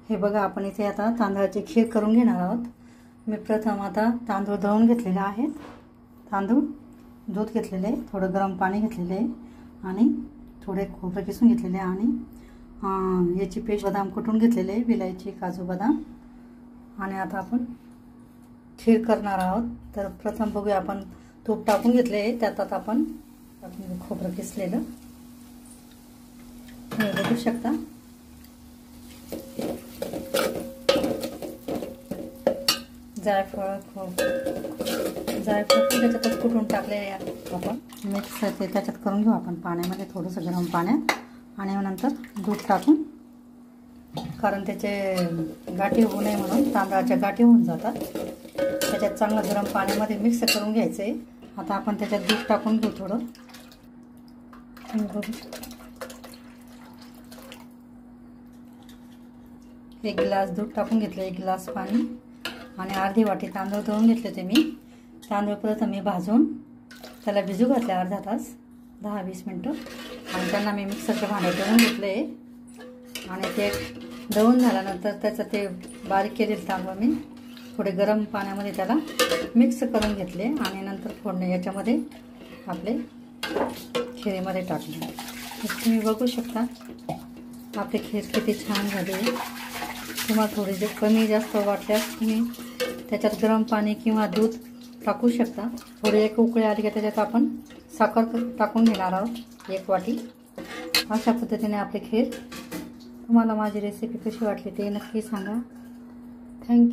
हे बघा, आपण इथे आता तांदळाची खीर करून घेणार आहोत। मी प्रथम आता तांदूळ दळून घेतलेले आहेत। तांदूळ दूध घेतलेले, थोडं गरम पाणी घेतलेले आणि थोडे खोबरे किसून घेतलेले आणि याची पेस्ट, बदाम कुटून घेतलेले, विलायची, काजू बदाम। आणि आता आपण खीर करणार आहोत। तर प्रथम बघूया, आपण तूप टाकून घेतले, त्यात आपण खोबरं किसलेलं हे बघू शकता। जायफळ त्याच्यातच कुटून टाकले आपण। मिक्स ते त्याच्यात करून घेऊ आपण पाण्यामध्ये, थोडंसं गरम पाण्यात, आणि नंतर दूध टाकून, कारण त्याचे गाठी होऊ नये म्हणून, तांदळाच्या गाठी होऊन जातात। त्याच्यात चांगलं गरम पाण्यामध्ये मिक्स करून घ्यायचं आहे। आता आपण त्याच्यात दूध टाकून घेऊ थोडं। एक ग्लास दूध टाकून घेतलं, एक ग्लास पाणी आणि अर्धी वाटी तांदूळ दळून घेतले ते मी। तांदूळ प्रथम मी भाजून त्याला भिजू घातले अर्धा तास, 10-20 मिनटं, आणि त्यांना मी मिक्सरच्या भांड्यात दळून घेतले। आणि ते दळून झाल्यानंतर त्याचं ते बारीक केलेले तांदूळ मी थोडे गरम पाण्यामध्ये त्याला मिक्स करून घेतले आणि नंतर फोडणे याच्यामध्ये आपले खिरीमध्ये टाकले। तुम्ही बघू शकता आपली खीर किती छान झाली। तुम्हाला थोडी जे कमी जास्त वाटल्यास तुम्ही त्याच्यात गरम पाणी किंवा दूध टाकू शकता। थोडी एक उकळी आली की त्याच्यात आपण साखर टाकून घेणार आहोत, 1 वाटी। अशा पद्धतीने आपली खीर। तुम्हाला माझी रेसिपी कशी वाटली ते नक्की सांगा। थँक्यू।